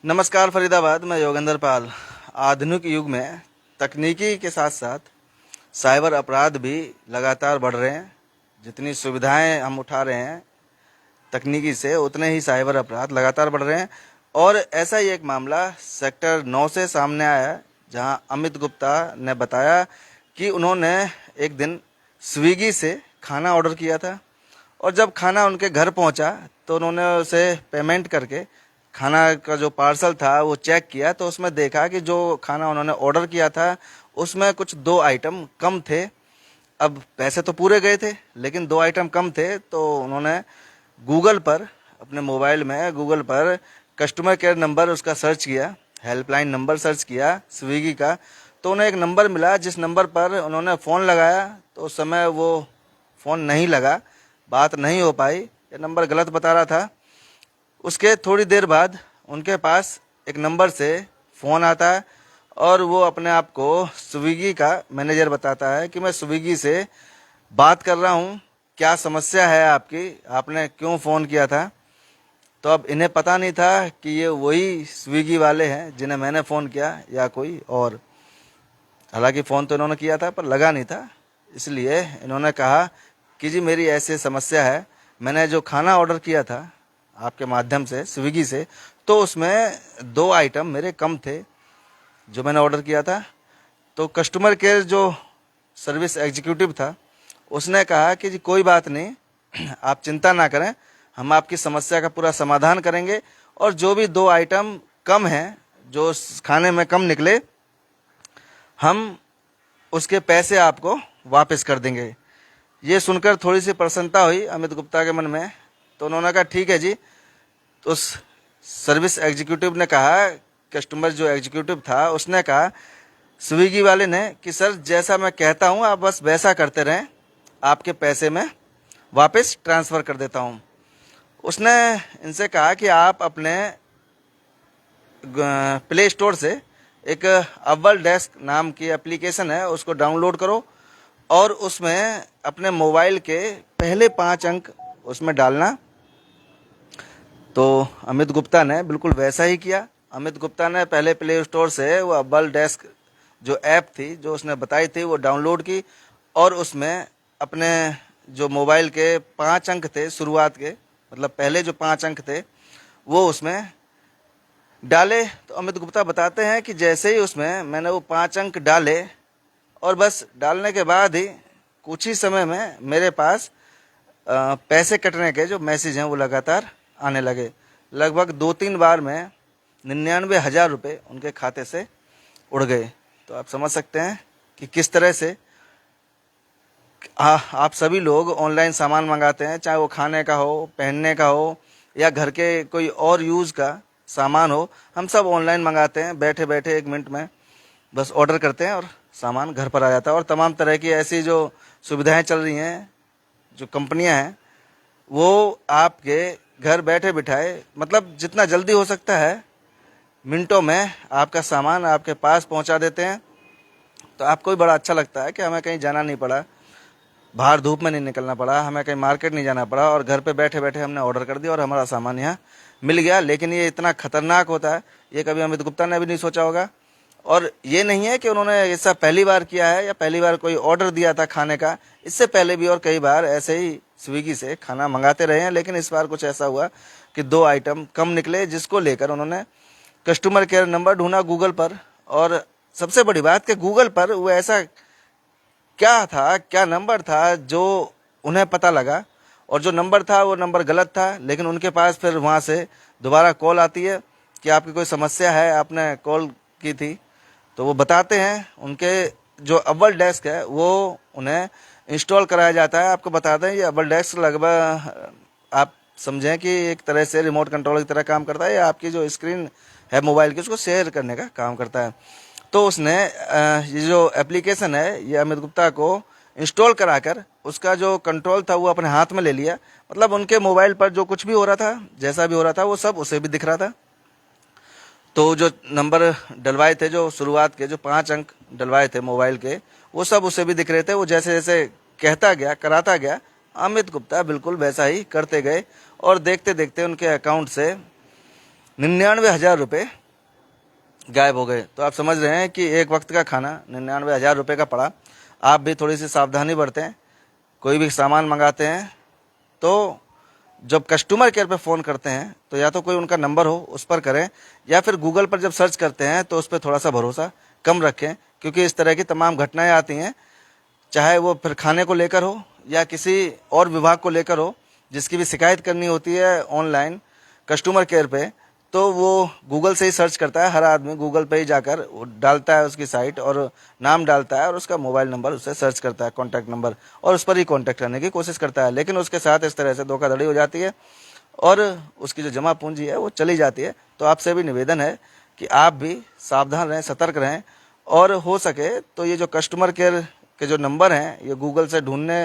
नमस्कार फरीदाबाद, मैं योगेंद्र पाल। आधुनिक युग में तकनीकी के साथ साथ साइबर अपराध भी लगातार बढ़ रहे हैं। जितनी सुविधाएं हम उठा रहे हैं तकनीकी से, उतने ही साइबर अपराध लगातार बढ़ रहे हैं। और ऐसा ही एक मामला सेक्टर 9 से सामने आया है, जहां अमित गुप्ता ने बताया कि उन्होंने एक दिन स्विगी से खाना ऑर्डर किया था, और जब खाना उनके घर पहुंचा तो उन्होंने उसे पेमेंट करके खाना का जो पार्सल था वो चेक किया, तो उसमें देखा कि जो खाना उन्होंने ऑर्डर किया था उसमें कुछ 2 आइटम कम थे। अब पैसे तो पूरे गए थे, लेकिन 2 आइटम कम थे। तो उन्होंने गूगल पर, अपने मोबाइल में गूगल पर कस्टमर केयर नंबर उसका सर्च किया, हेल्पलाइन नंबर सर्च किया स्विगी का। तो उन्हें एक नंबर मिला, जिस नंबर पर उन्होंने फ़ोन लगाया तो उस समय वो फ़ोन नहीं लगा, बात नहीं हो पाई, ये नंबर गलत बता रहा था। उसके थोड़ी देर बाद उनके पास एक नंबर से फ़ोन आता है, और वो अपने आप को स्विगी का मैनेजर बताता है कि मैं स्विगी से बात कर रहा हूँ, क्या समस्या है आपकी, आपने क्यों फ़ोन किया था। तो अब इन्हें पता नहीं था कि ये वही स्विगी वाले हैं जिन्हें मैंने फ़ोन किया या कोई और। हालांकि फ़ोन तो इन्होंने किया था पर लगा नहीं था, इसलिए इन्होंने कहा कि जी मेरी ऐसी समस्या है, मैंने जो खाना ऑर्डर किया था आपके माध्यम से स्विगी से, तो उसमें 2 आइटम मेरे कम थे जो मैंने ऑर्डर किया था। तो कस्टमर केयर जो सर्विस एग्जीक्यूटिव था उसने कहा कि जी कोई बात नहीं, आप चिंता ना करें, हम आपकी समस्या का पूरा समाधान करेंगे, और जो भी 2 आइटम कम हैं, जो उस खाने में कम निकले, हम उसके पैसे आपको वापस कर देंगे। ये सुनकर थोड़ी सी प्रसन्नता हुई अमित गुप्ता के मन में। तो उन्होंने कहा ठीक है जी। तो उस सर्विस एग्जीक्यूटिव ने कहा, कस्टमर जो एग्जीक्यूटिव था उसने कहा स्विगी वाले ने कि सर जैसा मैं कहता हूँ आप बस वैसा करते रहें, आपके पैसे मैं वापस ट्रांसफ़र कर देता हूँ। उसने इनसे कहा कि आप अपने प्ले स्टोर से एक अव्वल डेस्क नाम की एप्लीकेशन है उसको डाउनलोड करो, और उसमें अपने मोबाइल के पहले 5 अंक उसमें डालना। तो अमित गुप्ता ने बिल्कुल वैसा ही किया। अमित गुप्ता ने पहले प्ले स्टोर से वो अव्वल डेस्क जो ऐप थी जो उसने बताई थी वो डाउनलोड की, और उसमें अपने जो मोबाइल के 5 अंक थे शुरुआत के, मतलब पहले जो 5 अंक थे वो उसमें डाले। तो अमित गुप्ता बताते हैं कि जैसे ही उसमें मैंने वो 5 अंक डाले, और बस डालने के बाद ही कुछ ही समय में मेरे पास पैसे कटने के जो मैसेज हैं वो लगातार आने लगे। लगभग 2-3 बार में 99,000 रुपये उनके खाते से उड़ गए। तो आप समझ सकते हैं कि किस तरह से आप सभी लोग ऑनलाइन सामान मंगाते हैं, चाहे वो खाने का हो, पहनने का हो, या घर के कोई और यूज़ का सामान हो। हम सब ऑनलाइन मंगाते हैं, बैठे बैठे 1 मिनट में बस ऑर्डर करते हैं और सामान घर पर आ जाता है। और तमाम तरह की ऐसी जो सुविधाएं चल रही हैं, जो कंपनियां हैं, वो आपके घर बैठे बिठाए, मतलब जितना जल्दी हो सकता है मिनटों में आपका सामान आपके पास पहुंचा देते हैं। तो आपको भी बड़ा अच्छा लगता है कि हमें कहीं जाना नहीं पड़ा, बाहर धूप में नहीं निकलना पड़ा, हमें कहीं मार्केट नहीं जाना पड़ा, और घर पे बैठे बैठे हमने ऑर्डर कर दिया और हमारा सामान यहाँ मिल गया। लेकिन ये इतना खतरनाक होता है, ये कभी अमित गुप्ता ने भी नहीं सोचा होगा। और ये नहीं है कि उन्होंने ऐसा पहली बार किया है या पहली बार कोई ऑर्डर दिया था खाने का, इससे पहले भी और कई बार ऐसे ही स्विगी से खाना मंगाते रहे हैं। लेकिन इस बार कुछ ऐसा हुआ कि 2 आइटम कम निकले, जिसको लेकर उन्होंने कस्टमर केयर नंबर ढूंढा गूगल पर। और सबसे बड़ी बात कि गूगल पर वो ऐसा क्या था, क्या नंबर था जो उन्हें पता लगा, और जो नंबर था वो नंबर गलत था। लेकिन उनके पास फिर वहाँ से दोबारा कॉल आती है कि आपकी कोई समस्या है, आपने कॉल की थी। तो वो बताते हैं, उनके जो अव्वल डेस्क है वो उन्हें इंस्टॉल कराया जाता है। आपको बता दें ये अव्वल डेस्क लगभग आप समझें कि एक तरह से रिमोट कंट्रोल की तरह काम करता है, या आपकी जो स्क्रीन है मोबाइल की उसको शेयर करने का काम करता है। तो उसने ये जो एप्लीकेशन है ये अमित गुप्ता को इंस्टॉल कराकर उसका जो कंट्रोल था वो अपने हाथ में ले लिया। मतलब उनके मोबाइल पर जो कुछ भी हो रहा था, जैसा भी हो रहा था, वो सब उसे भी दिख रहा था। तो जो नंबर डलवाए थे, जो शुरुआत के जो 5 अंक डलवाए थे मोबाइल के, वो सब उसे भी दिख रहे थे। वो जैसे जैसे कहता गया, कराता गया, अमित गुप्ता बिल्कुल वैसा ही करते गए, और देखते देखते उनके अकाउंट से 99,000 रुपये गायब हो गए। तो आप समझ रहे हैं कि एक वक्त का खाना 99,000 रुपये का पड़ा। आप भी थोड़ी सी सावधानी बरतें। कोई भी सामान मंगाते हैं तो जब कस्टमर केयर पे फ़ोन करते हैं तो या तो कोई उनका नंबर हो उस पर करें, या फिर गूगल पर जब सर्च करते हैं तो उस पर थोड़ा सा भरोसा कम रखें, क्योंकि इस तरह की तमाम घटनाएं आती हैं, चाहे वो फिर खाने को लेकर हो या किसी और विभाग को लेकर हो, जिसकी भी शिकायत करनी होती है ऑनलाइन कस्टमर केयर पे, तो वो गूगल से ही सर्च करता है। हर आदमी गूगल पे ही जाकर डालता है उसकी साइट और नाम डालता है और उसका मोबाइल नंबर उससे सर्च करता है, कॉन्टैक्ट नंबर, और उस पर ही कॉन्टैक्ट करने की कोशिश करता है। लेकिन उसके साथ इस तरह से धोखाधड़ी हो जाती है और उसकी जो जमा पूंजी है वो चली जाती है। तो आपसे भी निवेदन है कि आप भी सावधान रहें, सतर्क रहें, और हो सके तो ये जो कस्टमर केयर के जो नंबर हैं ये गूगल से ढूंढने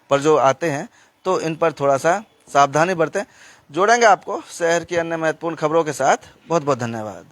पर जो आते हैं तो इन पर थोड़ा सा सावधानी बरतें। जोड़ेंगे आपको शहर की अन्य महत्वपूर्ण खबरों के साथ। बहुत बहुत धन्यवाद।